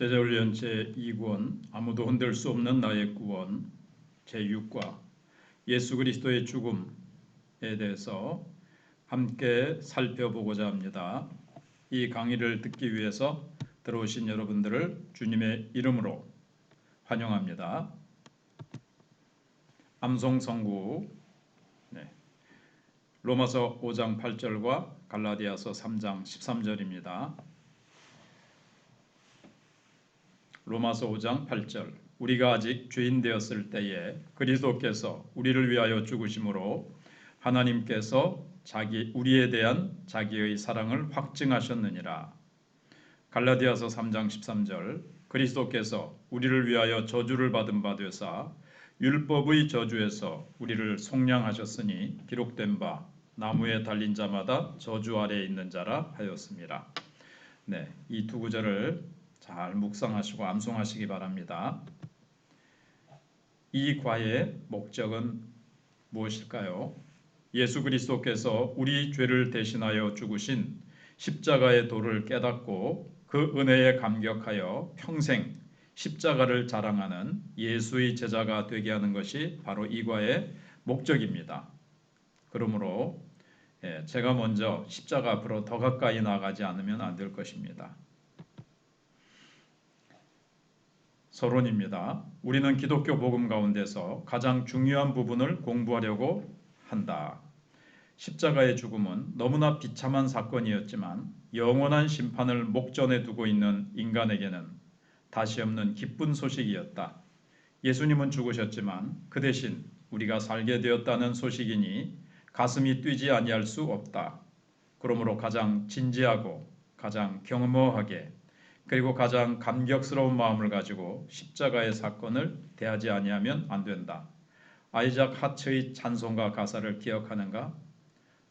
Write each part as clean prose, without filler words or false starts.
제자훈련 제2권 아무도 흔들 수 없는 나의 구원 제6과 예수 그리스도의 죽음에 대해서 함께 살펴보고자 합니다. 이 강의를 듣기 위해서 들어오신 여러분들을 주님의 이름으로 환영합니다. 암송성구 로마서 5장 8절과 갈라디아서 3장 13절입니다. 로마서 5장 8절 우리가 아직 죄인 되었을 때에 그리스도께서 우리를 위하여 죽으심으로 하나님께서 우리에 대한 자기의 사랑을 확증하셨느니라. 갈라디아서 3장 13절 그리스도께서 우리를 위하여 저주를 받은 바 되사 율법의 저주에서 우리를 속량하셨으니 기록된 바 나무에 달린 자마다 저주 아래에 있는 자라 하였습니다. 이 두 구절을 잘 묵상하시고 암송하시기 바랍니다. 이 과의 목적은 무엇일까요? 예수 그리스도께서 우리 죄를 대신하여 죽으신 십자가의 도를 깨닫고 그 은혜에 감격하여 평생 십자가를 자랑하는 예수의 제자가 되게 하는 것이 바로 이 과의 목적입니다. 그러므로 제가 먼저 십자가 앞으로 더 가까이 나가지 않으면 안 될 것입니다. 서론입니다. 우리는 기독교 복음 가운데서 가장 중요한 부분을 공부하려고 한다. 십자가의 죽음은 너무나 비참한 사건이었지만 영원한 심판을 목전에 두고 있는 인간에게는 다시 없는 기쁜 소식이었다. 예수님은 죽으셨지만 그 대신 우리가 살게 되었다는 소식이니 가슴이 뛰지 아니할 수 없다. 그러므로 가장 진지하고 가장 경험하게 그리고 가장 감격스러운 마음을 가지고 십자가의 사건을 대하지 아니하면 안 된다. 아이작 하츠의 찬송가 가사를 기억하는가?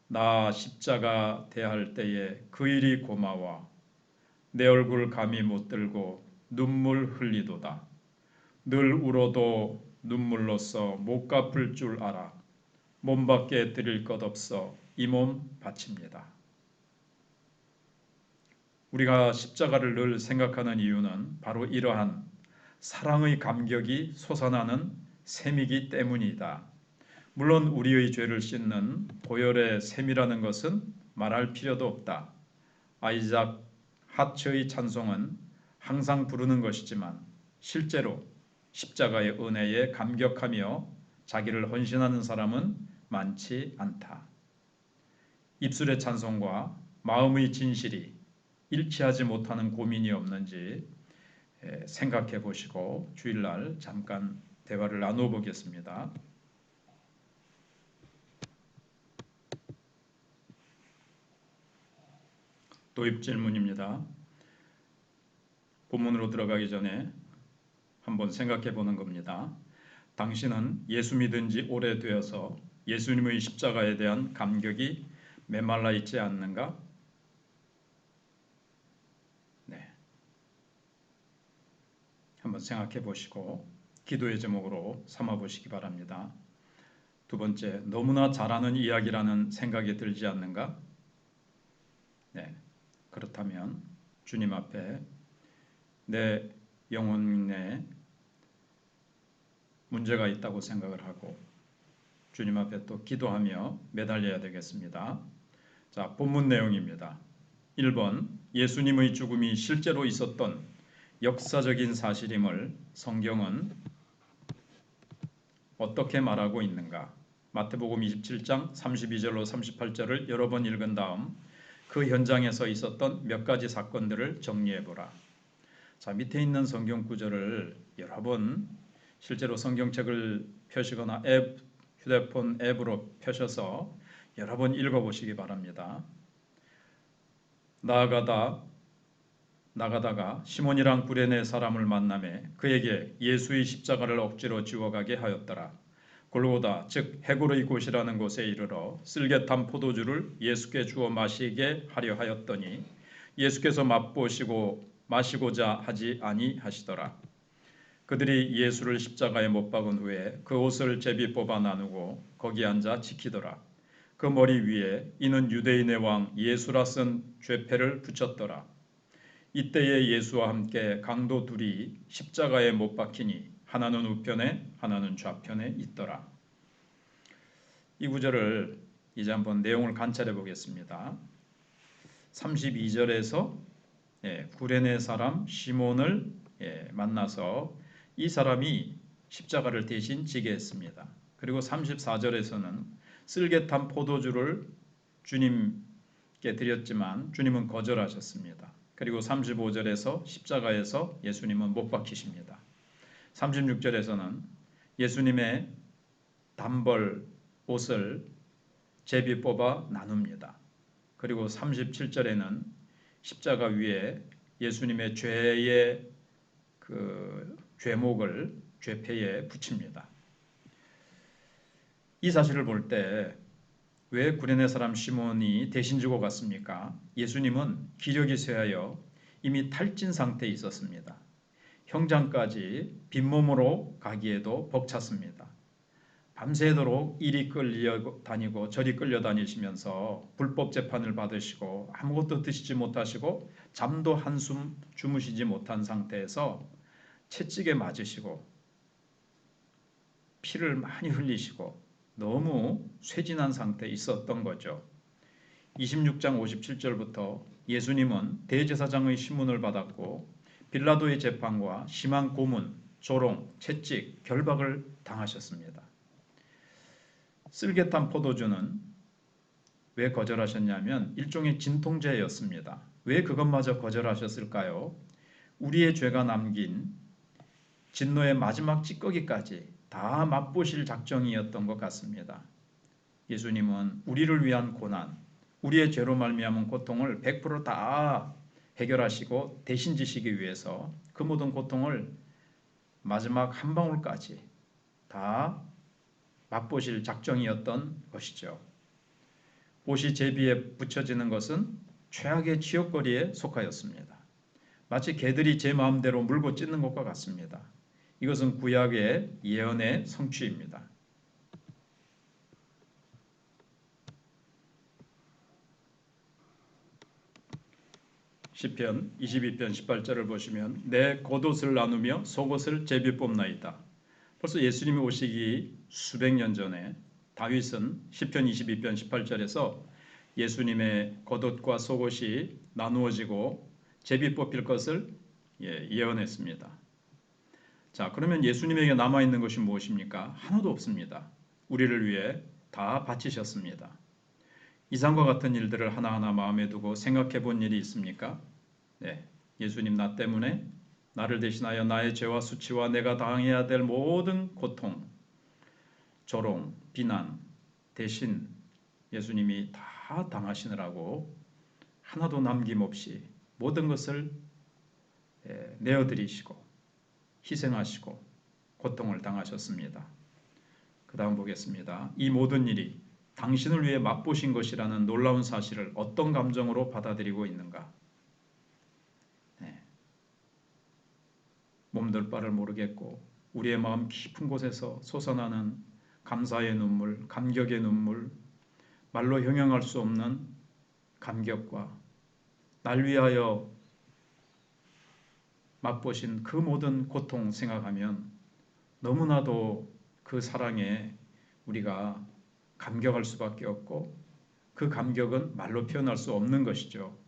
나 십자가 대할 때에 그 일이 고마워. 내 얼굴 감히 못 들고 눈물 흘리도다. 늘 울어도 눈물로써 못 갚을 줄 알아. 몸밖에 드릴 것 없어 이 몸 바칩니다. 우리가 십자가를 늘 생각하는 이유는 바로 이러한 사랑의 감격이 솟아나는 셈이기 때문이다. 물론 우리의 죄를 씻는 보혈의 셈이라는 것은 말할 필요도 없다. 아이작 하츠의 찬송은 항상 부르는 것이지만 실제로 십자가의 은혜에 감격하며 자기를 헌신하는 사람은 많지 않다. 입술의 찬송과 마음의 진실이 일치하지 못하는 고민이 없는지 생각해 보시고 주일날 잠깐 대화를 나누어 보겠습니다. 도입 질문입니다. 본문으로 들어가기 전에 한번 생각해 보는 겁니다. 당신은 예수 믿은 지 오래되어서 예수님의 십자가에 대한 감격이 메말라 있지 않는가? 한번 생각해 보시고 기도의 제목으로 삼아 보시기 바랍니다. 두 번째, 너무나 잘하는 이야기라는 생각이 들지 않는가? 그렇다면 주님 앞에 내 영혼에 문제가 있다고 생각을 하고 주님 앞에 또 기도하며 매달려야 되겠습니다. 자, 본문 내용입니다. 1번, 예수님의 죽음이 실제로 있었던 역사적인 사실임을 성경은 어떻게 말하고 있는가? 마태복음 27장 32절로 38절을 여러 번 읽은 다음 그 현장에서 있었던 몇 가지 사건들을 정리해보라. 자, 밑에 있는 성경 구절을 여러 번 실제로 성경책을 펴시거나 휴대폰 앱으로 펴셔서 여러 번 읽어보시기 바랍니다. 나가다가 시몬이랑 구레네 사람을 만나매 그에게 예수의 십자가를 억지로 지워가게 하였더라. 골고다 즉 해골의 곳이라는 곳에 이르러 쓸개탄 포도주를 예수께 주어 마시게 하려 하였더니 예수께서 마시고자 하지 아니하시더라. 그들이 예수를 십자가에 못 박은 후에 그 옷을 제비 뽑아 나누고 거기 앉아 지키더라. 그 머리 위에 이는 유대인의 왕 예수라 쓴 죄패를 붙였더라. 이때에 예수와 함께 강도 둘이 십자가에 못 박히니 하나는 우편에 하나는 좌편에 있더라. 이 구절을 이제 한번 내용을 관찰해 보겠습니다. 32절에서 구레네 사람 시몬을 만나서 이 사람이 십자가를 대신 지게 했습니다. 그리고 34절에서는 쓸개탄 포도주를 주님께 드렸지만 주님은 거절하셨습니다. 그리고 35절에서 십자가에서 예수님은 못 박히십니다. 36절에서는 예수님의 단벌 옷을 제비 뽑아 나눕니다. 그리고 37절에는 십자가 위에 예수님의 죄의 그 죄목을 죄패에 붙입니다. 이 사실을 볼 때 왜 구레네 사람 시몬이 대신 지고 갔습니까? 예수님은 기력이 쇠하여 이미 탈진 상태에 있었습니다. 형장까지 빈몸으로 가기에도 벅찼습니다. 밤새도록 이리 끌려다니고 저리 끌려다니시면서 불법 재판을 받으시고 아무것도 드시지 못하시고 잠도 한숨 주무시지 못한 상태에서 채찍에 맞으시고 피를 많이 흘리시고 너무 쇠진한 상태에 있었던 거죠. 26장 57절부터 예수님은 대제사장의 신문을 받았고 빌라도의 재판과 심한 고문, 조롱, 채찍, 결박을 당하셨습니다. 쓸개탄 포도주는 왜 거절하셨냐면 일종의 진통제였습니다. 왜 그것마저 거절하셨을까요? 우리의 죄가 남긴 진노의 마지막 찌꺼기까지 다 맛보실 작정이었던 것 같습니다. 예수님은 우리를 위한 고난, 우리의 죄로 말미암은 고통을 100%다 해결하시고 대신 지시기 위해서 그 모든 고통을 마지막 한 방울까지 다 맛보실 작정이었던 것이죠. 옷이 제비에 붙여지는 것은 최악의 치욕거리에 속하였습니다. 마치 개들이 제 마음대로 물고 찢는 것과 같습니다. 이것은 구약의 예언의 성취입니다. 시편 22편 18절을 보시면 내 겉옷을 나누며 속옷을 제비 뽑나이다. 벌써 예수님이 오시기 수백 년 전에 다윗은 시편 22편 18절에서 예수님의 겉옷과 속옷이 나누어지고 제비 뽑힐 것을 예언했습니다. 자, 그러면 예수님에게 남아있는 것이 무엇입니까? 하나도 없습니다. 우리를 위해 다 바치셨습니다. 이상과 같은 일들을 하나하나 마음에 두고 생각해 본 일이 있습니까? 네, 예수님 나 때문에 나를 대신하여 나의 죄와 수치와 내가 당해야 될 모든 고통, 조롱, 비난 대신 예수님이 다 당하시느라고 하나도 남김없이 모든 것을 내어드리시고 희생하시고 고통을 당하셨습니다. 그 다음 보겠습니다. 이 모든 일이 당신을 위해 맛보신 것이라는 놀라운 사실을 어떤 감정으로 받아들이고 있는가? 몸둘 바를 모르겠고 우리의 마음 깊은 곳에서 솟아나는 감사의 눈물, 감격의 눈물, 말로 형용할 수 없는 감격과 날 위하여 맛보신 그 모든 고통 생각하면 너무나도 그 사랑에 우리가 감격할 수밖에 없고 그 감격은 말로 표현할 수 없는 것이죠.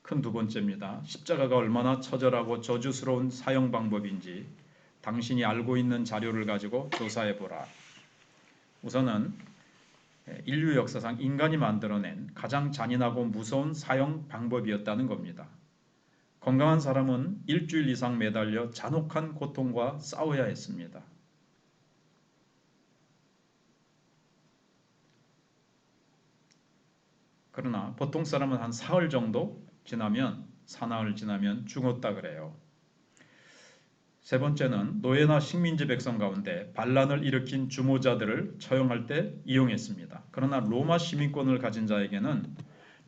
큰 두 번째입니다. 십자가가 얼마나 처절하고 저주스러운 사형 방법인지 당신이 알고 있는 자료를 가지고 조사해 보라. 우선은 인류 역사상 인간이 만들어낸 가장 잔인하고 무서운 사형 방법이었다는 겁니다. 건강한 사람은 일주일 이상 매달려 잔혹한 고통과 싸워야 했습니다. 그러나 보통 사람은 한 사흘 정도 지나면 사나흘 지나면 죽었다 그래요. 세 번째는 노예나 식민지 백성 가운데 반란을 일으킨 주모자들을 처형할 때 이용했습니다. 그러나 로마 시민권을 가진 자에게는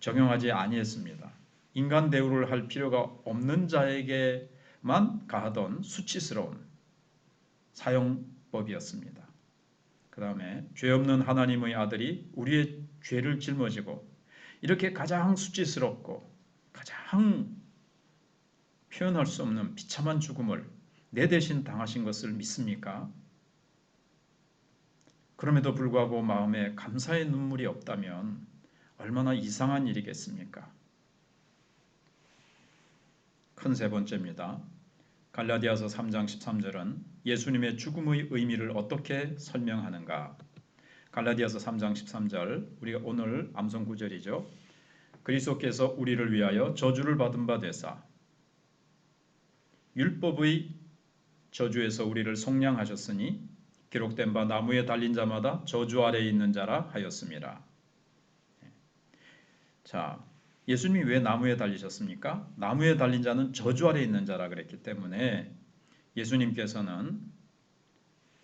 적용하지 아니했습니다. 인간 대우를 할 필요가 없는 자에게만 가하던 수치스러운 사형법이었습니다. 그 다음에 죄 없는 하나님의 아들이 우리의 죄를 짊어지고 이렇게 가장 수치스럽고 가장 표현할 수 없는 비참한 죽음을 내 대신 당하신 것을 믿습니까? 그럼에도 불구하고 마음에 감사의 눈물이 없다면 얼마나 이상한 일이겠습니까? 큰 세 번째입니다. 갈라디아서 3장 13절은 예수님의 죽음의 의미를 어떻게 설명하는가? 갈라디아서 3장 13절, 우리가 오늘 암송 구절이죠. 그리스도께서 우리를 위하여 저주를 받은 바 되사 율법의 저주에서 우리를 속량하셨으니 기록된 바 나무에 달린 자마다 저주 아래에 있는 자라 하였습니다. 자, 예수님이 왜 나무에 달리셨습니까? 나무에 달린 자는 저주 아래에 있는 자라 그랬기 때문에 예수님께서는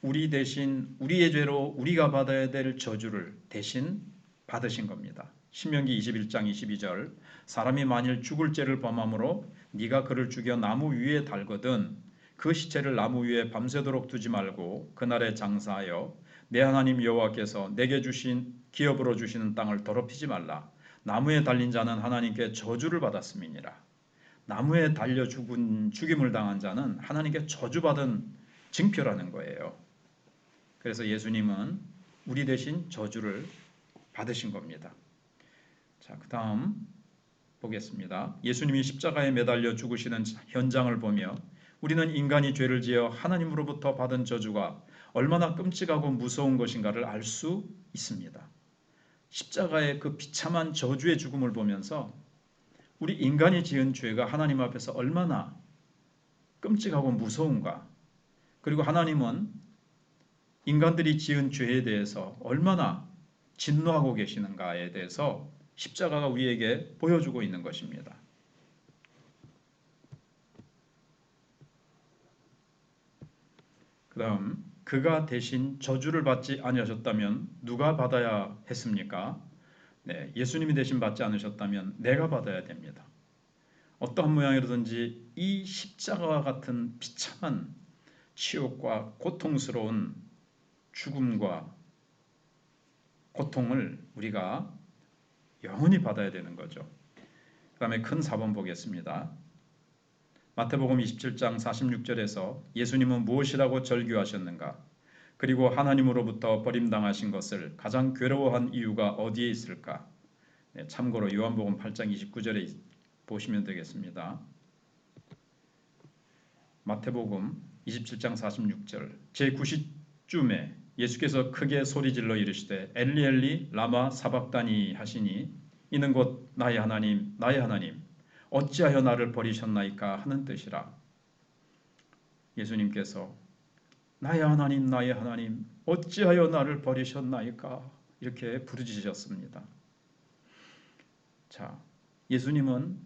우리 대신 우리의 죄로 우리가 받아야 될 저주를 대신 받으신 겁니다. 신명기 21장 22절, 사람이 만일 죽을 죄를 범함으로 네가 그를 죽여 나무 위에 달거든 그 시체를 나무 위에 밤새도록 두지 말고 그날에 장사하여 내 하나님 여호와께서 내게 주신 기업으로 주시는 땅을 더럽히지 말라. 나무에 달린 자는 하나님께 저주를 받았음이니라. 나무에 달려 죽임을 당한 자는 하나님께 저주받은 징표라는 거예요. 그래서 예수님은 우리 대신 저주를 받으신 겁니다. 자, 그 다음 보겠습니다. 예수님이 십자가에 매달려 죽으시는 현장을 보며 우리는 인간이 죄를 지어 하나님으로부터 받은 저주가 얼마나 끔찍하고 무서운 것인가를 알 수 있습니다. 십자가의 그 비참한 저주의 죽음을 보면서 우리 인간이 지은 죄가 하나님 앞에서 얼마나 끔찍하고 무서운가, 그리고 하나님은 인간들이 지은 죄에 대해서 얼마나 진노하고 계시는가에 대해서 십자가가 우리에게 보여주고 있는 것입니다. 그 다음, 그가 대신 저주를 받지 아니하셨다면 누가 받아야 했습니까? 네, 예수님이 대신 받지 않으셨다면 내가 받아야 됩니다. 어떠한 모양이라든지 이 십자가와 같은 비참한 치욕과 고통스러운 죽음과 고통을 우리가 영원히 받아야 되는 거죠. 그 다음에 큰 4번 보겠습니다. 마태복음 27장 46절에서 예수님은 무엇이라고 절규하셨는가? 그리고 하나님으로부터 버림당하신 것을 가장 괴로워한 이유가 어디에 있을까? 네, 참고로 요한복음 8장 29절에 보시면 되겠습니다. 마태복음 27장 46절, 제90쯤에 예수께서 크게 소리질러 이르시되 엘리 엘리 라마 사박다니 하시니 이는 곧 나의 하나님 나의 하나님 어찌하여 나를 버리셨나이까 하는 뜻이라. 예수님께서 나의 하나님 어찌하여 나를 버리셨나이까 이렇게 부르짖으셨습니다. 자, 예수님은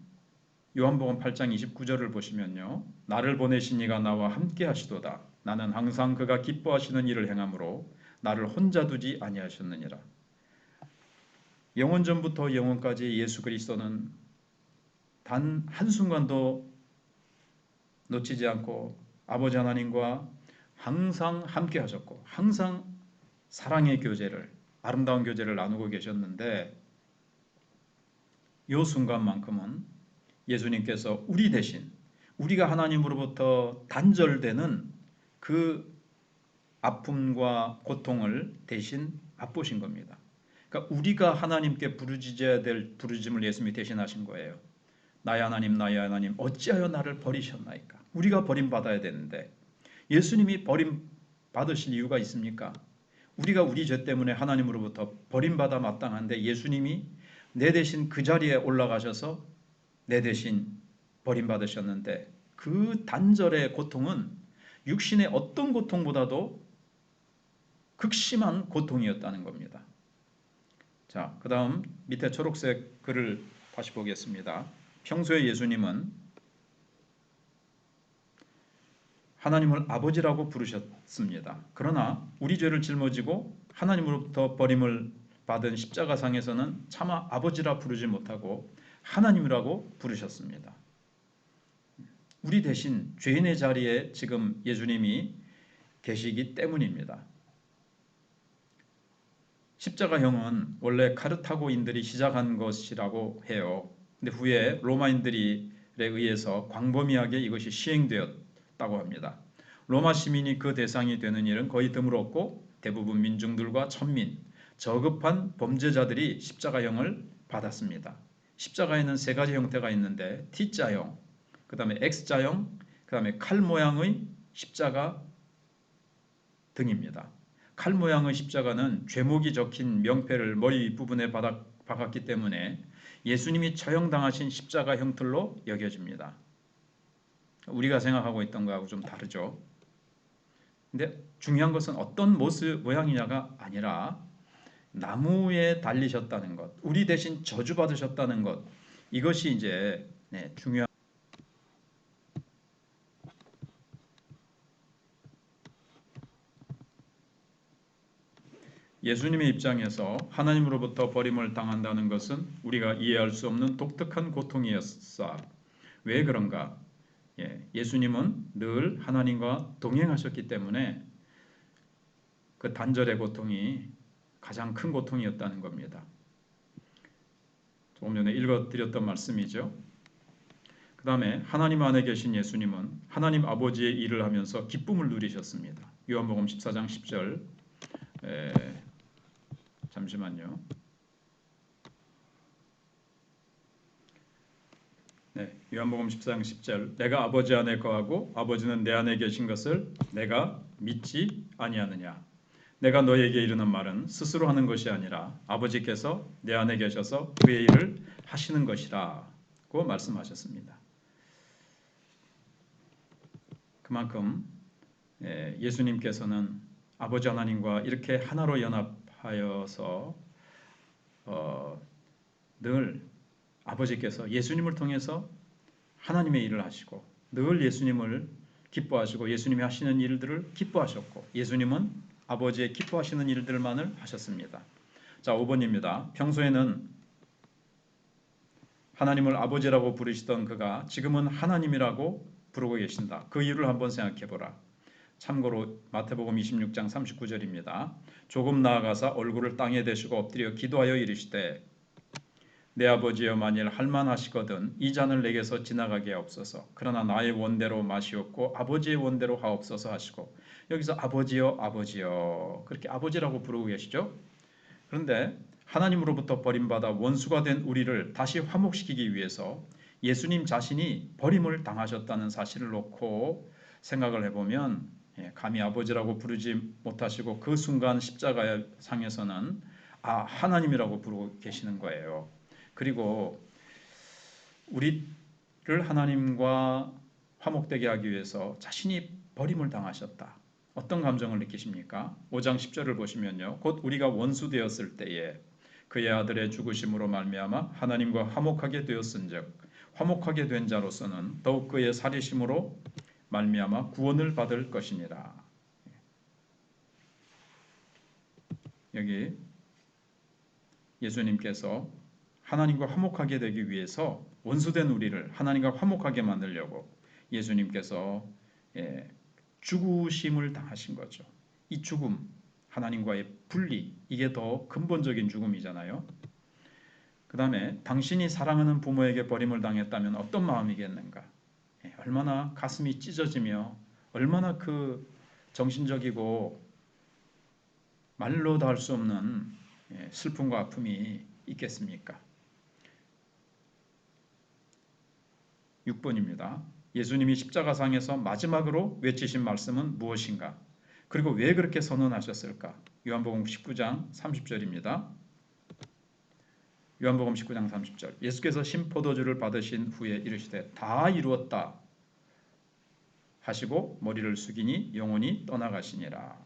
요한복음 8장 29절을 보시면요, 나를 보내신 이가 나와 함께 하시도다. 나는 항상 그가 기뻐하시는 일을 행함으로 나를 혼자 두지 아니하셨느니라. 영원전부터 영원까지 예수 그리스도는 단 한순간도 놓치지 않고 아버지 하나님과 항상 함께 하셨고 항상 사랑의 교제를, 아름다운 교제를 나누고 계셨는데 이 순간만큼은 예수님께서 우리 대신 우리가 하나님으로부터 단절되는 그 아픔과 고통을 대신 맛보신 겁니다. 그러니까 우리가 하나님께 부르짖어야 될 부르짖음을 예수님이 대신하신 거예요. 나의 하나님 어찌하여 나를 버리셨나이까? 우리가 버림받아야 되는데 예수님이 버림받으실 이유가 있습니까? 우리가 우리 죄 때문에 하나님으로부터 버림받아 마땅한데 예수님이 내 대신 그 자리에 올라가셔서 내 대신 버림받으셨는데 그 단절의 고통은 육신의 어떤 고통보다도 극심한 고통이었다는 겁니다. 자, 그 다음 밑에 초록색 글을 다시 보겠습니다. 평소에 예수님은 하나님을 아버지라고 부르셨습니다. 그러나 우리 죄를 짊어지고 하나님으로부터 버림을 받은 십자가상에서는 차마 아버지라 부르지 못하고 하나님이라고 부르셨습니다. 우리 대신 죄인의 자리에 지금 예수님이 계시기 때문입니다. 십자가형은 원래 카르타고인들이 시작한 것이라고 해요. 근데 후에 로마인들에 의해서 광범위하게 이것이 시행되었다고 합니다. 로마 시민이 그 대상이 되는 일은 거의 드물었고 대부분 민중들과 천민, 저급한 범죄자들이 십자가형을 받았습니다. 십자가에는 세 가지 형태가 있는데 T자형, 그 다음에 X자형, 그 다음에 칼 모양의 십자가 등입니다. 칼 모양의 십자가는 죄목이 적힌 명패를 머리 부분에 박았기 때문에 예수님이 처형당하신 십자가 형틀로 여겨집니다. 우리가 생각하고 있던 거하고 좀 다르죠. 근데 중요한 것은 어떤 모양이냐가 아니라 나무에 달리셨다는 것, 우리 대신 저주받으셨다는 것, 이것이 이제 중요한. 예수님의 입장에서 하나님으로부터 버림을 당한다는 것은 우리가 이해할 수 없는 독특한 고통이었사. 왜 그런가? 예수님은 늘 하나님과 동행하셨기 때문에 그 단절의 고통이 가장 큰 고통이었다는 겁니다. 조금 전에 읽어드렸던 말씀이죠. 그 다음에 하나님 안에 계신 예수님은 하나님 아버지의 일을 하면서 기쁨을 누리셨습니다. 요한복음 14장 10절. 잠시만요. 요한복음 14장 10절. 내가 아버지 안에 거하고 아버지는 내 안에 계신 것을 내가 믿지 아니하느냐. 내가 너에게 이르는 말은 스스로 하는 것이 아니라 아버지께서 내 안에 계셔서 그의 일을 하시는 것이라고 말씀하셨습니다. 그만큼 예수님께서는 아버지 하나님과 이렇게 하나로 연합하여서 늘 아버지께서 예수님을 통해서 하나님의 일을 하시고 늘 예수님을 기뻐하시고 예수님이 하시는 일들을 기뻐하셨고 예수님은 아버지의 기뻐하시는 일들만을 하셨습니다. 자, 5번입니다. 평소에는 하나님을 아버지라고 부르시던 그가 지금은 하나님이라고 부르고 계신다. 그 이유를 한번 생각해 보라. 참고로 마태복음 26장 39절입니다. 조금 나아가사 얼굴을 땅에 대시고 엎드려 기도하여 이르시되 내 아버지여 만일 할만하시거든 이 잔을 내게서 지나가게 하옵소서. 그러나 나의 원대로 마시옵고 아버지의 원대로 하옵소서 하시고 여기서 아버지여 아버지여 그렇게 아버지라고 부르고 계시죠. 그런데 하나님으로부터 버림받아 원수가 된 우리를 다시 화목시키기 위해서 예수님 자신이 버림을 당하셨다는 사실을 놓고 생각을 해보면 감히 아버지라고 부르지 못하시고 그 순간 십자가 상에서는 하나님이라고 부르고 계시는 거예요. 그리고 우리를 하나님과 화목되게 하기 위해서 자신이 버림을 당하셨다. 어떤 감정을 느끼십니까? 5장 10절을 보시면요. 곧 우리가 원수 되었을 때에 그의 아들의 죽으심으로 말미암아 하나님과 화목하게 되었은즉 화목하게 된 자로서는 더욱 그의 살리심으로 말미암아 구원을 받을 것이니라. 여기 예수님께서 하나님과 화목하게 되기 위해서 원수된 우리를 하나님과 화목하게 만들려고 예수님께서 죽으심을 당하신 거죠. 이 죽음, 하나님과의 분리, 이게 더 근본적인 죽음이잖아요. 그 다음에 당신이 사랑하는 부모에게 버림을 당했다면 어떤 마음이겠는가? 얼마나 가슴이 찢어지며 얼마나 그 정신적이고 말로 다 할 수 없는 슬픔과 아픔이 있겠습니까? 6번입니다. 예수님이 십자가상에서 마지막으로 외치신 말씀은 무엇인가? 그리고 왜 그렇게 선언하셨을까? 요한복음 19장 30절입니다. 요한복음 19장 30절. 예수께서 신포도주를 받으신 후에 이르시되 다 이루었다 하시고 머리를 숙이니 영혼이 떠나가시니라.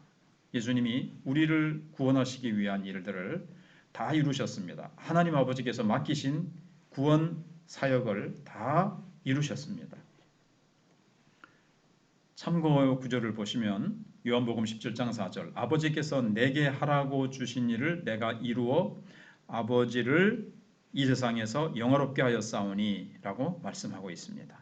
예수님이 우리를 구원하시기 위한 일들을 다 이루셨습니다. 하나님 아버지께서 맡기신 구원 사역을 다 이루셨습니다. 참고 구절을 보시면 요한복음 17장 4절 아버지께서 내게 하라고 주신 일을 내가 이루어 아버지를 이 세상에서 영화롭게 하였사오니 라고 말씀하고 있습니다.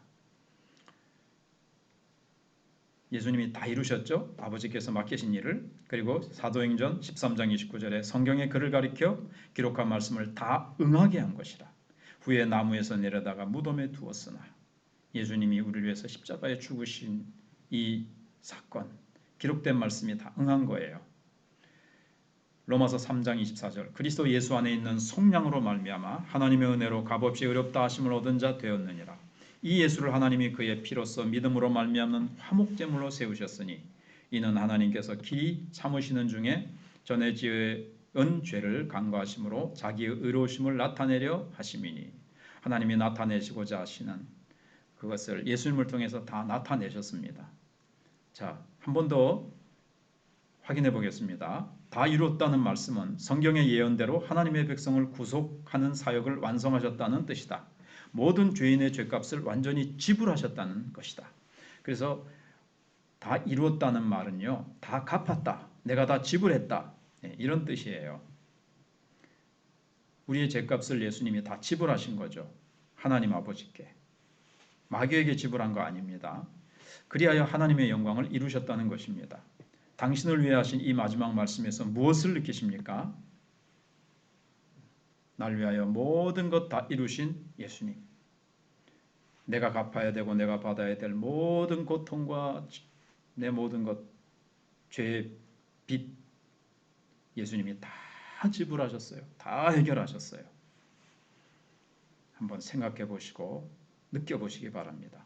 예수님이 다 이루셨죠. 아버지께서 맡기신 일을. 그리고 사도행전 13장 29절에 성경의 글을 가리켜 기록한 말씀을 다 응하게 한 것이라. 후에 나무에서 내려다가 무덤에 두었으나 예수님이 우리를 위해서 십자가에 죽으신 이 사건, 기록된 말씀이 다 응한 거예요. 로마서 3장 24절 그리스도 예수 안에 있는 속량으로 말미암아 하나님의 은혜로 값없이 의롭다 하심을 얻은 자 되었느니라. 이 예수를 하나님이 그의 피로써 믿음으로 말미암는 화목제물로 세우셨으니 이는 하나님께서 길이 참으시는 중에 전에 지은 죄를 간과하심으로 자기의 의로우심을 나타내려 하심이니 하나님이 나타내시고자 하시는 그것을 예수님을 통해서 다 나타내셨습니다. 자, 한 번 더 확인해 보겠습니다. 다 이루었다는 말씀은 성경의 예언대로 하나님의 백성을 구속하는 사역을 완성하셨다는 뜻이다. 모든 죄인의 죄값을 완전히 지불하셨다는 것이다. 그래서 다 이루었다는 말은요, 다 갚았다, 내가 다 지불했다, 이런 뜻이에요. 우리의 죄값을 예수님이 다 지불하신 거죠. 하나님 아버지께. 마귀에게 지불한 거 아닙니다. 그리하여 하나님의 영광을 이루셨다는 것입니다. 당신을 위해 하신 이 마지막 말씀에서 무엇을 느끼십니까? 날 위하여 모든 것 다 이루신 예수님. 내가 갚아야 되고 내가 받아야 될 모든 고통과 내 모든 것, 죄의 빚, 예수님이 다 지불하셨어요. 다 해결하셨어요. 한번 생각해 보시고 느껴보시기 바랍니다.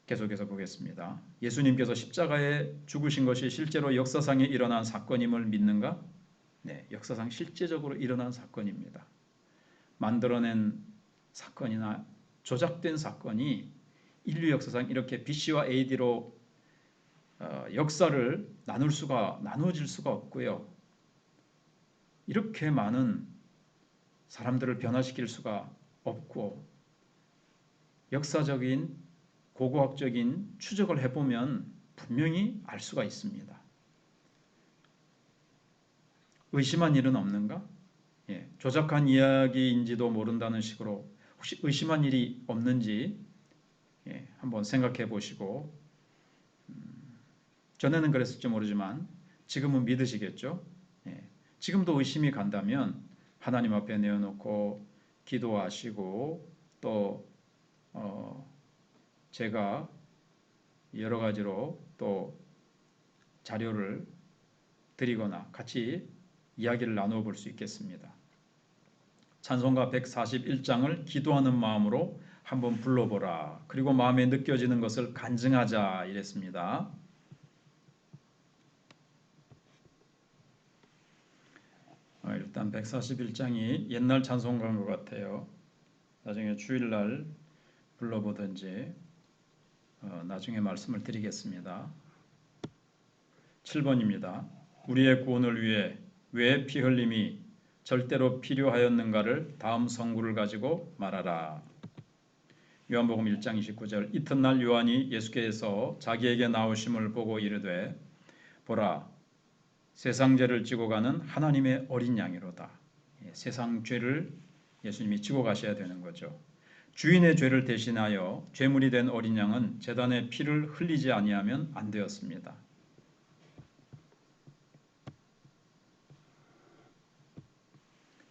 계속해서 보겠습니다. 예수님께서 십자가에 죽으신 것이 실제로 역사상에 일어난 사건임을 믿는가? 네, 역사상 실제적으로 일어난 사건입니다. 만들어낸 사건이나 조작된 사건이 인류 역사상 이렇게 BC와 AD로 역사를 나누어질 수가 없고요. 이렇게 많은 사람들을 변화시킬 수가 없고 역사적인 고고학적인 추적을 해보면 분명히 알 수가 있습니다. 의심한 일은 없는가? 조작한 이야기인지도 모른다는 식으로 혹시 의심한 일이 없는지 한번 생각해 보시고 전에는 그랬을지 모르지만 지금은 믿으시겠죠? 지금도 의심이 간다면 하나님 앞에 내어놓고 기도하시고 또 제가 여러 가지로 또 자료를 드리거나 같이 이야기를 나누어 볼 수 있겠습니다. 찬송가 141장을 기도하는 마음으로 한번 불러보라. 그리고 마음에 느껴지는 것을 간증하자 이랬습니다. 일단 141장이 옛날 찬송가인 것 같아요. 나중에 주일날 불러보든지 나중에 말씀을 드리겠습니다. 7번입니다. 우리의 구원을 위해 왜 피 흘림이 절대로 필요하였는가를 다음 성구를 가지고 말하라. 요한복음 1장 29절 이튿날 요한이 예수께서 자기에게 나오심을 보고 이르되 보라 세상 죄를 지고 가는 하나님의 어린 양이로다. 세상 죄를 예수님이 지고 가셔야 되는 거죠. 주인의 죄를 대신하여 죄물이 된 어린 양은 제단의 피를 흘리지 아니하면 안 되었습니다.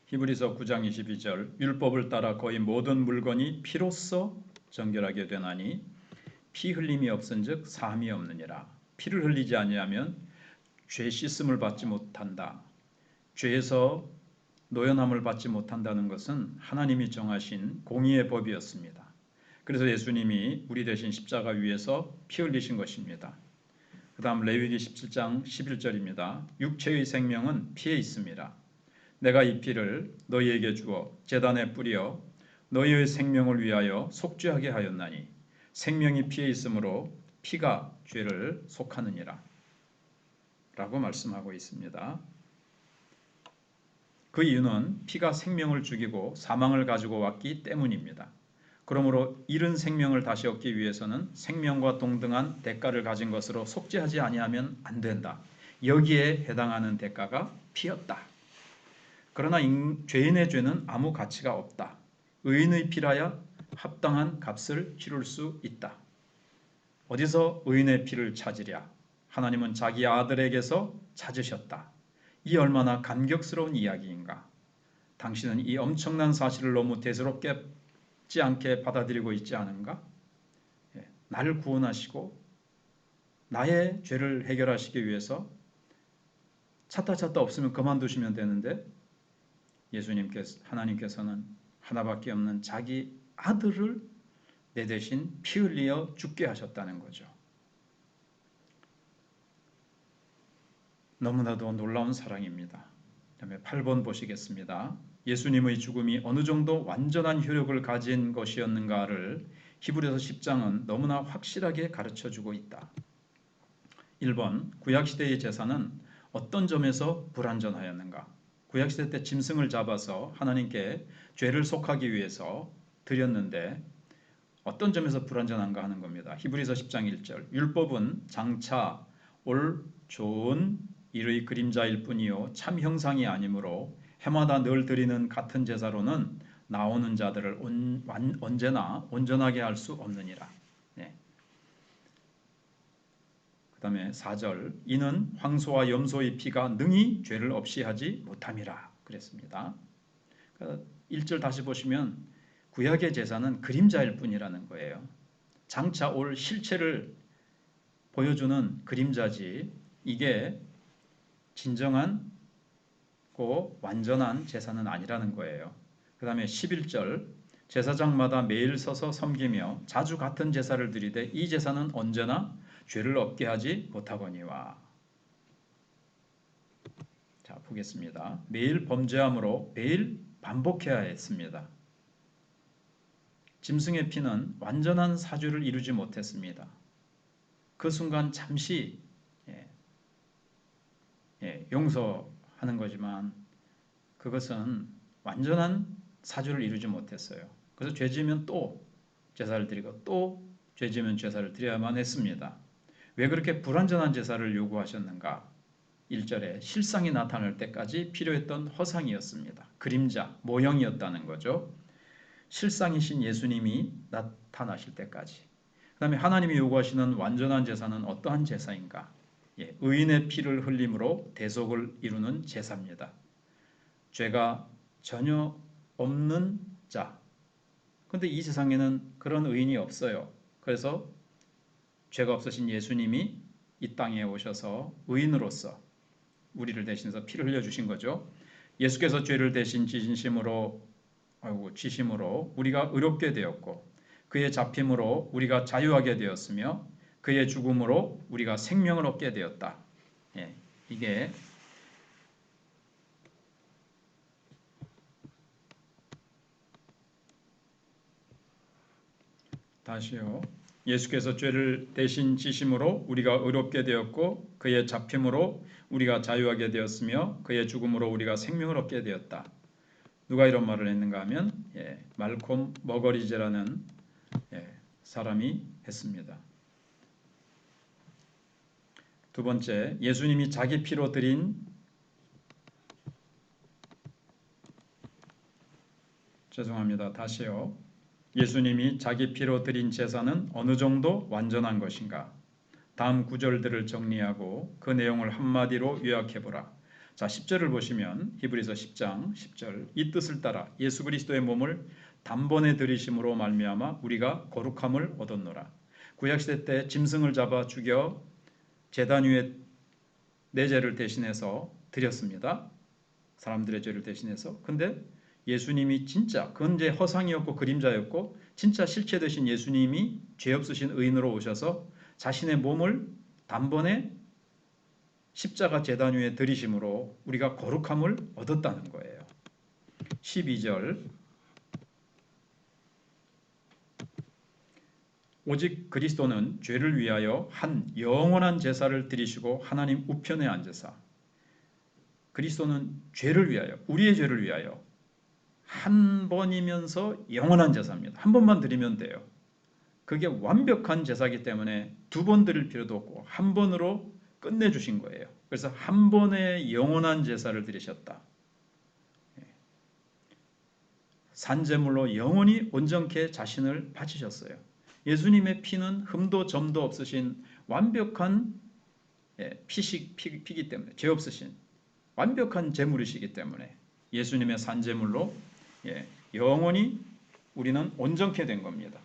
히브리서 9장 22절 율법을 따라 거의 모든 물건이 피로써 정결하게 되나니 피 흘림이 없은즉 사함이 없느니라. 피를 흘리지 아니하면 죄 씻음을 받지 못한다. 죄에서 노연함을 받지 못한다는 것은 하나님이 정하신 공의의 법이었습니다. 그래서 예수님이 우리 대신 십자가 위에서 피 흘리신 것입니다. 그 다음 레위기 17장 11절입니다. 육체의 생명은 피에 있습니다. 내가 이 피를 너희에게 주어 제단에 뿌려 너희의 생명을 위하여 속죄하게 하였나니 생명이 피에 있으므로 피가 죄를 속하느니라 라고 말씀하고 있습니다. 그 이유는 피가 생명을 죽이고 사망을 가지고 왔기 때문입니다. 그러므로 잃은 생명을 다시 얻기 위해서는 생명과 동등한 대가를 가진 것으로 속죄하지 아니하면 안 된다. 여기에 해당하는 대가가 피였다. 그러나 죄인의 죄는 아무 가치가 없다. 의인의 피라야 합당한 값을 치룰 수 있다. 어디서 의인의 피를 찾으랴? 하나님은 자기 아들에게서 찾으셨다. 이 얼마나 감격스러운 이야기인가. 당신은 이 엄청난 사실을 너무 대수롭지 않게 받아들이고 있지 않은가? 나를 구원하시고 나의 죄를 해결하시기 위해서 찾다 없으면 그만두시면 되는데 하나님께서는 하나밖에 없는 자기 아들을 내 대신 피 흘려 죽게 하셨다는 거죠. 너무나도 놀라운 사랑입니다. 그다음에 8번 보시겠습니다. 예수님의 죽음이 어느 정도 완전한 효력을 가진 것이었는가를 히브리서 10장은 너무나 확실하게 가르쳐주고 있다. 1번, 구약시대의 제사는 어떤 점에서 불완전하였는가? 구약시대 때 짐승을 잡아서 하나님께 죄를 속하기 위해서 드렸는데 어떤 점에서 불완전한가 하는 겁니다. 히브리서 10장 1절, 율법은 장차 올 좋은 일의 그림자일 뿐이요 참 형상이 아니므로 해마다 늘 드리는 같은 제사로는 나오는 자들을 언제나 온전하게 할 수 없느니라. 네. 그 다음에 4절, 이는 황소와 염소의 피가 능히 죄를 없이 하지 못함이라 그랬습니다. 그러니까 1절 다시 보시면 구약의 제사는 그림자일 뿐이라는 거예요. 장차 올 실체를 보여주는 그림자지 이게 진정한 완전한 제사는 아니라는 거예요. 그 다음에 11절, 제사장마다 매일 서서 섬기며 자주 같은 제사를 드리되 이 제사는 언제나 죄를 없게 하지 못하거니와. 자, 보겠습니다. 매일 범죄함으로 매일 반복해야 했습니다. 짐승의 피는 완전한 사죄를 이루지 못했습니다. 그 순간 잠시 용서하는 거지만 그것은 완전한 사죄를 이루지 못했어요. 그래서 죄지면 또 제사를 드리고 또 죄지면 제사를 드려야만 했습니다. 왜 그렇게 불완전한 제사를 요구하셨는가? 1절에 실상이 나타날 때까지 필요했던 허상이었습니다. 그림자, 모형이었다는 거죠. 실상이신 예수님이 나타나실 때까지. 그 다음에 하나님이 요구하시는 완전한 제사는 어떠한 제사인가? 의인의 피를 흘림으로 대속을 이루는 제사입니다. 죄가 전혀 없는 자. 그런데 이 세상에는 그런 의인이 없어요. 그래서 죄가 없으신 예수님이 이 땅에 오셔서 의인으로서 우리를 대신해서 피를 흘려주신 거죠. 예수께서 죄를 대신 지심으로 우리가 의롭게 되었고 그의 잡힘으로 우리가 자유하게 되었으며 그의 죽음으로 우리가 생명을 얻게 되었다. 이게 다시요. 예수께서 죄를 대신 지심으로 우리가 의롭게 되었고 그의 잡힘으로 우리가 자유하게 되었으며 그의 죽음으로 우리가 생명을 얻게 되었다. 누가 이런 말을 했는가 하면 말콤 머거리제라는 사람이 했습니다. 두 번째, 예수님이 자기 피로 드린 다시요. 예수님이 자기 피로 드린 제사는 어느 정도 완전한 것인가? 다음 구절들을 정리하고 그 내용을 한마디로 요약해보라. 자, 10절을 보시면 히브리서 10장 10절, 이 뜻을 따라 예수 그리스도의 몸을 단번에 들이심으로 말미암아 우리가 거룩함을 얻었노라. 구약시대 때 짐승을 잡아 죽여 제단 위에 내 죄를 대신해서 드렸습니다. 사람들의 죄를 대신해서. 근데 예수님이 진짜, 그건 이제 허상이었고 그림자였고 진짜 실체 되신 예수님이 죄 없으신 의인으로 오셔서 자신의 몸을 단번에 십자가 제단 위에 들이심으로 우리가 거룩함을 얻었다는 거예요. 12절, 오직 그리스도는 죄를 위하여 한 영원한 제사를 드리시고 하나님 우편에 앉으사. 그리스도는 죄를 위하여, 우리의 죄를 위하여 한 번이면서 영원한 제사입니다. 한 번만 드리면 돼요. 그게 완벽한 제사이기 때문에 두 번 드릴 필요도 없고 한 번으로 끝내주신 거예요. 그래서 한 번의 영원한 제사를 드리셨다. 산제물로 영원히 온전케 자신을 바치셨어요. 예수님의 피는 흠도 점도 없으신 완벽한 피기 때문에 죄 없으신 완벽한 제물이시기 때문에 예수님의 산제물로 영원히 우리는 온전케 된 겁니다.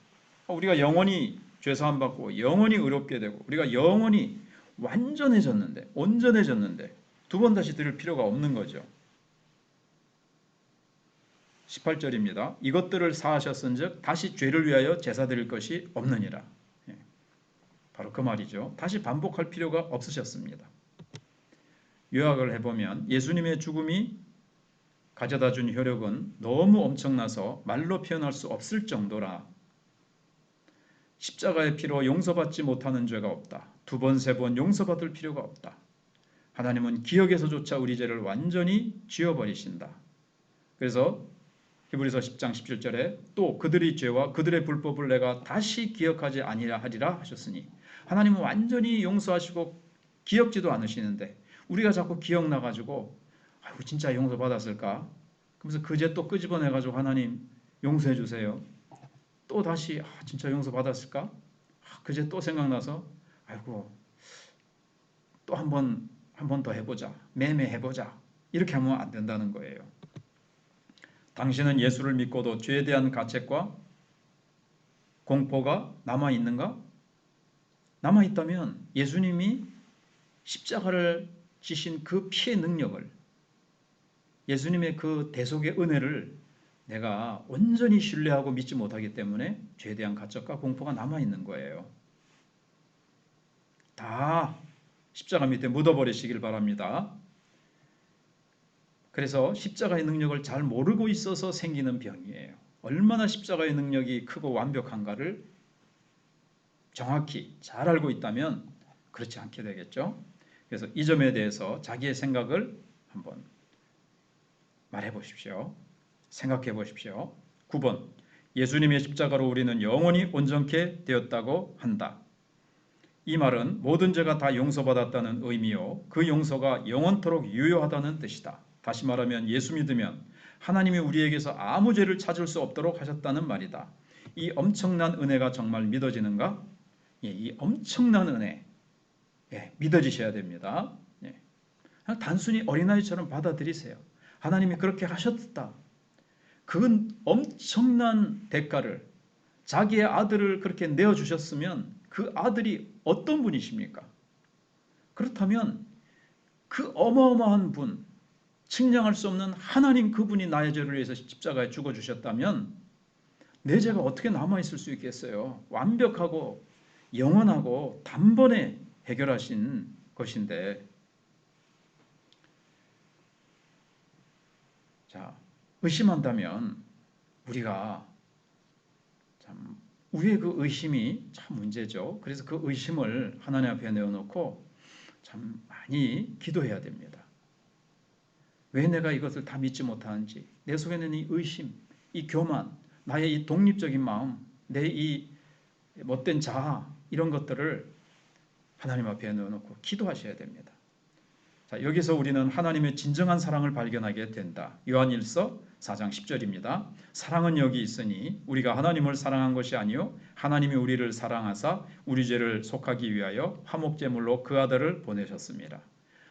우리가 영원히 죄사함 받고 영원히 의롭게 되고 우리가 영원히 완전해졌는데 온전해졌는데 두 번 다시 드릴 필요가 없는 거죠. 18절입니다. 이것들을 사하셨은즉 다시 죄를 위하여 제사 드릴 것이 없느니라. 바로 그 말이죠. 다시 반복할 필요가 없으셨습니다. 요약을 해보면 예수님의 죽음이 가져다 준 효력은 너무 엄청나서 말로 표현할 수 없을 정도라. 십자가의 피로 용서받지 못하는 죄가 없다. 두 번, 세 번 용서받을 필요가 없다. 하나님은 기억에서조차 우리 죄를 완전히 지워버리신다. 그래서 히브리서 10장 17절에 또 그들의 죄와 그들의 불법을 내가 다시 기억하지 아니라 하리라 하셨으니 하나님은 완전히 용서하시고 기억지도 않으시는데 우리가 자꾸 기억나가지고 아이고 진짜 용서받았을까? 그러면서 그 죄 또 끄집어내가지고 하나님 용서해 주세요. 또 다시 진짜 용서받았을까? 그 죄 또 생각나서 아이고 또 한 번 더 해보자. 매매해보자. 이렇게 하면 안 된다는 거예요. 당신은 예수를 믿고도 죄에 대한 가책과 공포가 남아있는가? 남아있다면 예수님이 십자가를 지신 그 피의 능력을 예수님의 그 대속의 은혜를 내가 온전히 신뢰하고 믿지 못하기 때문에 죄에 대한 가책과 공포가 남아있는 거예요. 다 십자가 밑에 묻어버리시길 바랍니다. 그래서 십자가의 능력을 잘 모르고 있어서 생기는 병이에요. 얼마나 십자가의 능력이 크고 완벽한가를 정확히 잘 알고 있다면 그렇지 않게 되겠죠. 그래서 이 점에 대해서 자기의 생각을 한번 말해 보십시오. 생각해 보십시오. 9번 예수님의 십자가로 우리는 영원히 온전케 되었다고 한다. 이 말은 모든 죄가 다 용서받았다는 의미요. 그 용서가 영원토록 유효하다는 뜻이다. 다시 말하면 예수 믿으면 하나님이 우리에게서 아무 죄를 찾을 수 없도록 하셨다는 말이다. 이 엄청난 은혜가 정말 믿어지는가? 이 엄청난 은혜 믿어지셔야 됩니다. 단순히 어린아이처럼 받아들이세요. 하나님이 그렇게 하셨다. 그 엄청난 대가를 자기의 아들을 그렇게 내어주셨으면 그 아들이 어떤 분이십니까? 그렇다면 그 어마어마한 분, 측량할 수 없는 하나님 그분이 나의 죄를 위해서 십자가에 죽어주셨다면 내 죄가 어떻게 남아있을 수 있겠어요? 완벽하고 영원하고 단번에 해결하신 것인데 자, 의심한다면 우리가 참 우리의 그 의심이 참 문제죠. 그래서 그 의심을 하나님 앞에 내어놓고 참 많이 기도해야 됩니다. 왜 내가 이것을 다 믿지 못하는지, 내 속에는 이 의심, 이 교만, 나의 이 독립적인 마음, 내 이 못된 자아 이런 것들을 하나님 앞에 내어놓고 기도하셔야 됩니다. 자, 여기서 우리는 하나님의 진정한 사랑을 발견하게 된다. 요한일서 4장 10절입니다. 사랑은 여기 있으니 우리가 하나님을 사랑한 것이 아니요 하나님이 우리를 사랑하사 우리 죄를 속하기 위하여 화목제물로 그 아들을 보내셨습니다.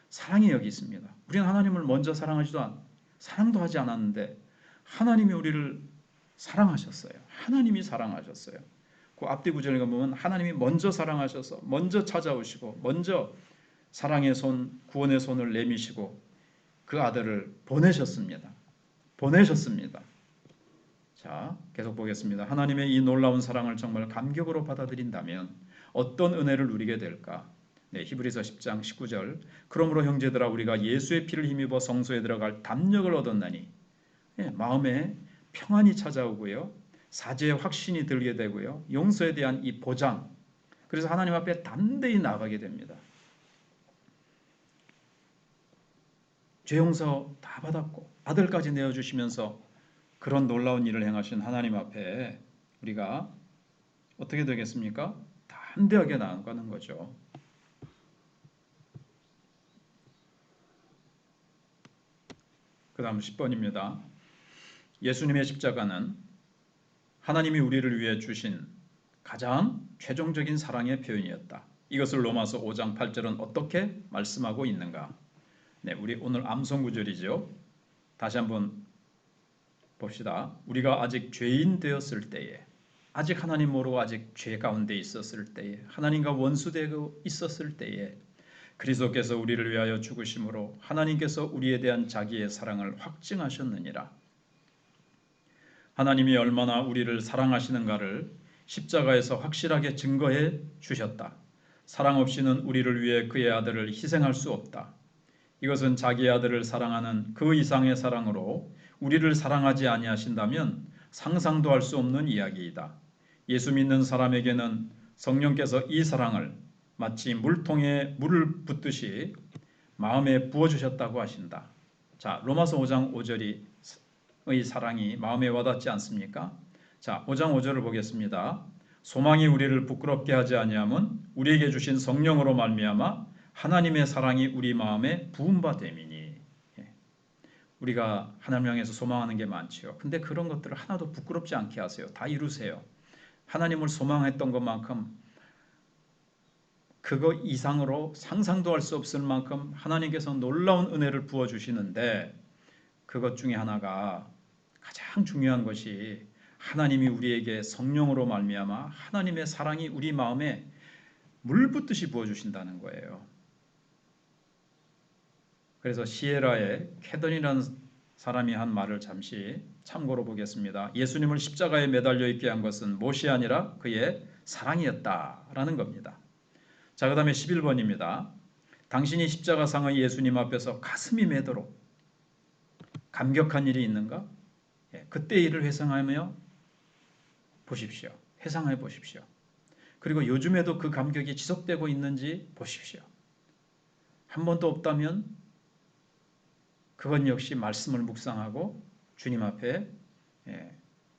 사랑이 여기 있습니다. 우리는 하나님을 먼저 사랑도 하지 않았는데 하나님이 우리를 사랑하셨어요. 하나님이 사랑하셨어요. 그 앞뒤 구절을 보면 하나님이 먼저 사랑하셔서 먼저 찾아오시고 먼저 사랑의 손, 구원의 손을 내미시고 그 아들을 보내셨습니다. 자, 계속 보겠습니다. 하나님의 이 놀라운 사랑을 정말 감격으로 받아들인다면 어떤 은혜를 누리게 될까? 히브리서 10장 19절 그러므로 형제들아 우리가 예수의 피를 힘입어 성소에 들어갈 담력을 얻었나니 마음에 평안이 찾아오고요. 사죄의 확신이 들게 되고요. 용서에 대한 이 보장 그래서 하나님 앞에 담대히 나아가게 됩니다. 죄 용서 다 받았고 아들까지 내어주시면서 그런 놀라운 일을 행하신 하나님 앞에 우리가 어떻게 되겠습니까? 담대하게 나아가는 거죠. 그 다음 10번입니다. 예수님의 십자가는 하나님이 우리를 위해 주신 가장 최종적인 사랑의 표현이었다. 이것을 로마서 5장 8절은 어떻게 말씀하고 있는가? 네, 우리 오늘 암송 구절이죠. 다시 한번 봅시다. 우리가 아직 죄인 되었을 때에, 아직 하나님 모르고 아직 죄 가운데 있었을 때에, 하나님과 원수되고 있었을 때에 그리스도께서 우리를 위하여 죽으심으로 하나님께서 우리에 대한 자기의 사랑을 확증하셨느니라. 하나님이 얼마나 우리를 사랑하시는가를 십자가에서 확실하게 증거해 주셨다. 사랑 없이는 우리를 위해 그의 아들을 희생할 수 없다. 이것은 자기의 아들을 사랑하는 그 이상의 사랑으로 우리를 사랑하지 아니하신다면 상상도 할 수 없는 이야기이다. 예수 믿는 사람에게는 성령께서 이 사랑을 마치 물통에 물을 붓듯이 마음에 부어주셨다고 하신다. 자, 로마서 5장 5절의 사랑이 마음에 와닿지 않습니까? 자, 5장 5절을 보겠습니다. 소망이 우리를 부끄럽게 하지 아니함은 우리에게 주신 성령으로 말미암아 하나님의 사랑이 우리 마음에 부은 바 됨이니. 우리가 하나님 향해서 소망하는 게 많지요. 근데 그런 것들을 하나도 부끄럽지 않게 하세요. 다 이루세요. 하나님을 소망했던 것만큼 그거 이상으로 상상도 할 수 없을 만큼 하나님께서 놀라운 은혜를 부어주시는데 그것 중에 하나가 가장 중요한 것이 하나님이 우리에게 성령으로 말미암아 하나님의 사랑이 우리 마음에 물 붓듯이 부어주신다는 거예요. 그래서 시에라의 캐던이라는 사람이 한 말을 잠시 참고로 보겠습니다. 예수님을 십자가에 매달려 있게 한 것은 못이 아니라 그의 사랑이었다라는 겁니다. 자, 그 다음에 11번입니다. 당신이 십자가상의 예수님 앞에서 가슴이 매도록 감격한 일이 있는가? 그때 일을 회상하며 보십시오. 회상해 보십시오. 그리고 요즘에도 그 감격이 지속되고 있는지 보십시오. 한 번도 없다면 그건 역시 말씀을 묵상하고 주님 앞에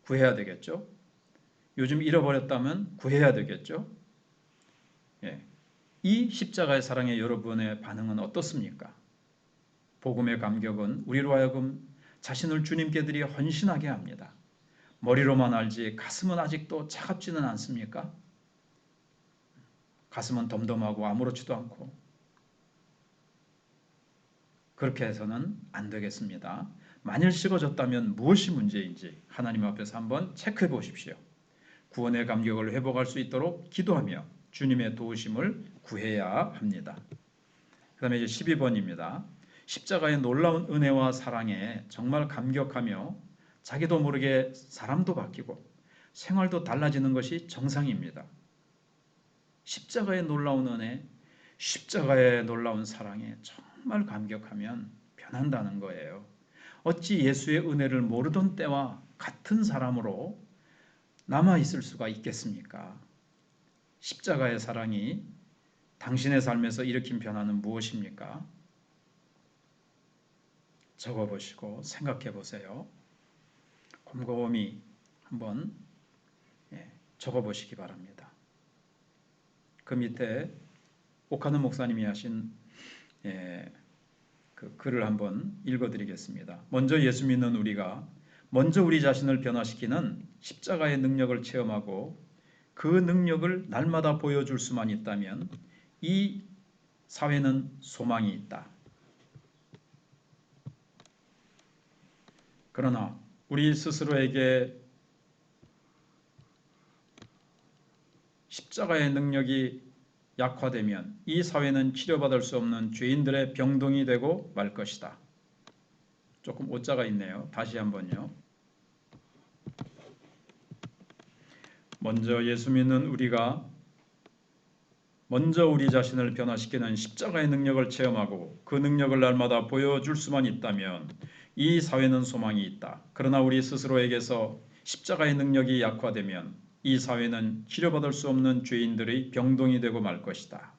구해야 되겠죠. 요즘 잃어버렸다면 구해야 되겠죠. 이 십자가의 사랑에 여러분의 반응은 어떻습니까? 복음의 감격은 우리로 하여금 자신을 주님께 드려 헌신하게 합니다. 머리로만 알지 가슴은 아직도 차갑지는 않습니까? 가슴은 덤덤하고 아무렇지도 않고 그렇게 해서는 안 되겠습니다. 만일 식어졌다면 무엇이 문제인지 하나님 앞에서 한번 체크해 보십시오. 구원의 감격을 회복할 수 있도록 기도하며 주님의 도우심을 구해야 합니다. 그 다음에 이제 12번입니다. 십자가의 놀라운 은혜와 사랑에 정말 감격하며 자기도 모르게 사람도 바뀌고 생활도 달라지는 것이 정상입니다. 십자가의 놀라운 은혜, 십자가의 놀라운 사랑에 정말 감격하면 변한다는 거예요. 어찌 예수의 은혜를 모르던 때와 같은 사람으로 남아있을 수가 있겠습니까? 십자가의 사랑이 당신의 삶에서 일으킨 변화는 무엇입니까? 적어보시고 생각해 보세요. 곰곰이 한번 적어보시기 바랍니다. 그 밑에 옥하는 목사님이 하신 그 글을 한번 읽어드리겠습니다. 먼저 예수 믿는 우리가 먼저 우리 자신을 변화시키는 십자가의 능력을 체험하고 그 능력을 날마다 보여줄 수만 있다면 이 사회는 소망이 있다. 그러나 우리 스스로에게 십자가의 능력이 약화되면 이 사회는 치료받을 수 없는 죄인들의 병동이 되고 말 것이다. 조금 오자가 있네요. 다시 한번요. 먼저 예수 믿는 우리가 먼저 우리 자신을 변화시키는 십자가의 능력을 체험하고 그 능력을 날마다 보여줄 수만 있다면 이 사회는 소망이 있다. 그러나 우리 스스로에게서 십자가의 능력이 약화되면 이 사회는 치료받을 수 없는 죄인들의 병동이 되고 말 것이다.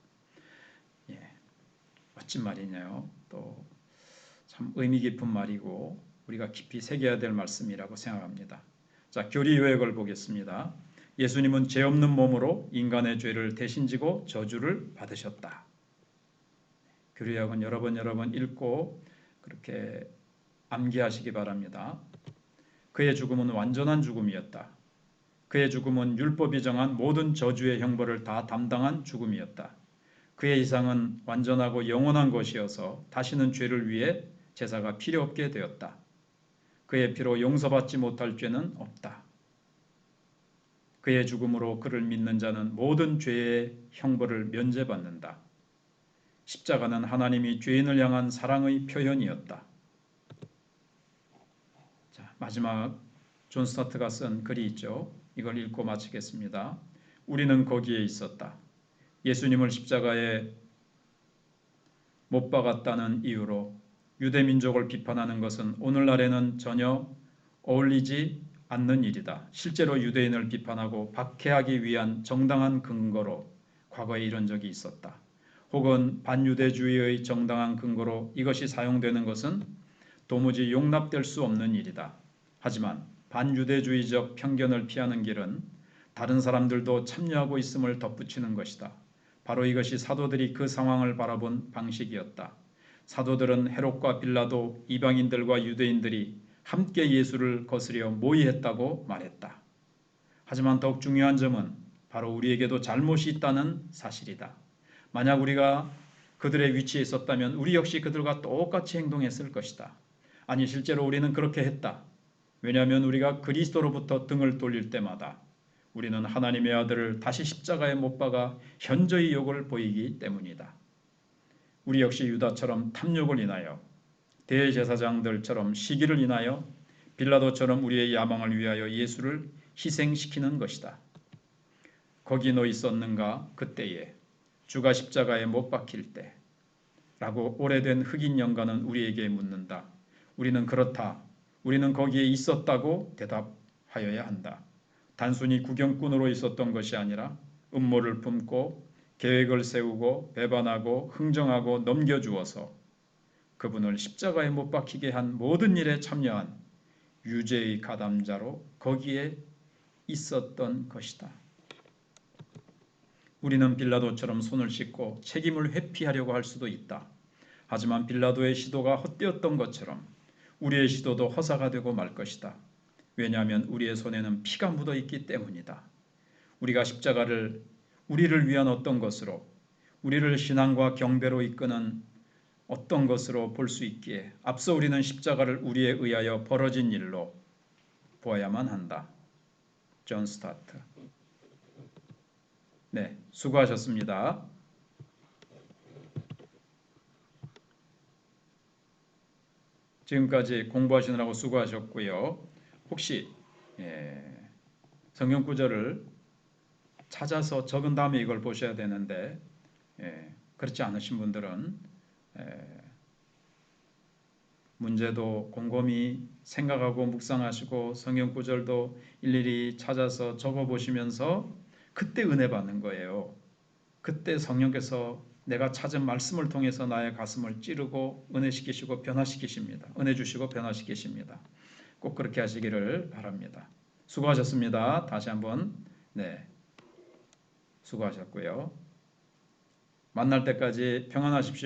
멋진 말이네요. 또 참 의미 깊은 말이고 우리가 깊이 새겨야 될 말씀이라고 생각합니다. 자, 교리 요약을 보겠습니다. 예수님은 죄 없는 몸으로 인간의 죄를 대신 지고 저주를 받으셨다. 교리 요약은 여러 번 읽고 그렇게 암기하시기 바랍니다. 그의 죽음은 완전한 죽음이었다. 그의 죽음은 율법이 정한 모든 저주의 형벌을 다 담당한 죽음이었다. 그의 희생은 완전하고 영원한 것이어서 다시는 죄를 위해 제사가 필요 없게 되었다. 그의 피로 용서받지 못할 죄는 없다. 그의 죽음으로 그를 믿는 자는 모든 죄의 형벌을 면제받는다. 십자가는 하나님이 죄인을 향한 사랑의 표현이었다. 자, 마지막 존 스타트가 쓴 글이 있죠. 이걸 읽고 마치겠습니다. 우리는 거기에 있었다. 예수님을 십자가에 못 박았다는 이유로 유대민족을 비판하는 것은 오늘날에는 전혀 어울리지 않는 일이다. 실제로 유대인을 비판하고 박해하기 위한 정당한 근거로 과거에 이런 적이 있었다. 혹은 반유대주의의 정당한 근거로 이것이 사용되는 것은 도무지 용납될 수 없는 일이다. 하지만 반유대주의적 편견을 피하는 길은 다른 사람들도 참여하고 있음을 덧붙이는 것이다. 바로 이것이 사도들이 그 상황을 바라본 방식이었다. 사도들은 헤롯과 빌라도, 이방인들과 유대인들이 함께 예수를 거스려 모의했다고 말했다. 하지만 더욱 중요한 점은 바로 우리에게도 잘못이 있다는 사실이다. 만약 우리가 그들의 위치에 있었다면 우리 역시 그들과 똑같이 행동했을 것이다. 아니, 실제로 우리는 그렇게 했다. 왜냐하면 우리가 그리스도로부터 등을 돌릴 때마다 우리는 하나님의 아들을 다시 십자가에 못 박아 현저히 욕을 보이기 때문이다. 우리 역시 유다처럼 탐욕을 인하여, 대제사장들처럼 시기를 인하여, 빌라도처럼 우리의 야망을 위하여 예수를 희생시키는 것이다. 거기 너 있었는가 그때에, 주가 십자가에 못 박힐 때 라고 오래된 흑인 연가는 우리에게 묻는다. 우리는 그렇다. 우리는 거기에 있었다고 대답하여야 한다. 단순히 구경꾼으로 있었던 것이 아니라 음모를 품고 계획을 세우고 배반하고 흥정하고 넘겨주어서 그분을 십자가에 못 박히게 한 모든 일에 참여한 유죄의 가담자로 거기에 있었던 것이다. 우리는 빌라도처럼 손을 씻고 책임을 회피하려고 할 수도 있다. 하지만 빌라도의 시도가 헛되었던 것처럼 우리의 시도도 허사가 되고 말 것이다. 왜냐하면 우리의 손에는 피가 묻어 있기 때문이다. 우리가 십자가를 우리를 위한 어떤 것으로, 우리를 신앙과 경배로 이끄는 어떤 것으로 볼 수 있기에 앞서 우리는 십자가를 우리에 의하여 벌어진 일로 보아야만 한다. 존 스타트. 네, 수고하셨습니다. 지금까지 공부하시느라고 수고하셨고요. 혹시 성경 구절을 찾아서 적은 다음에 이걸 보셔야 되는데 그렇지 않으신 분들은 문제도 곰곰이 생각하고 묵상하시고 성경 구절도 일일이 찾아서 적어보시면서 그때 은혜 받는 거예요. 그때 성령께서 내가 찾은 말씀을 통해서 나의 가슴을 찌르고 은혜시키시고 변화시키십니다. 은혜 주시고 변화시키십니다. 꼭 그렇게 하시기를 바랍니다. 수고하셨습니다. 다시 한번 수고하셨고요. 만날 때까지 평안하십시오.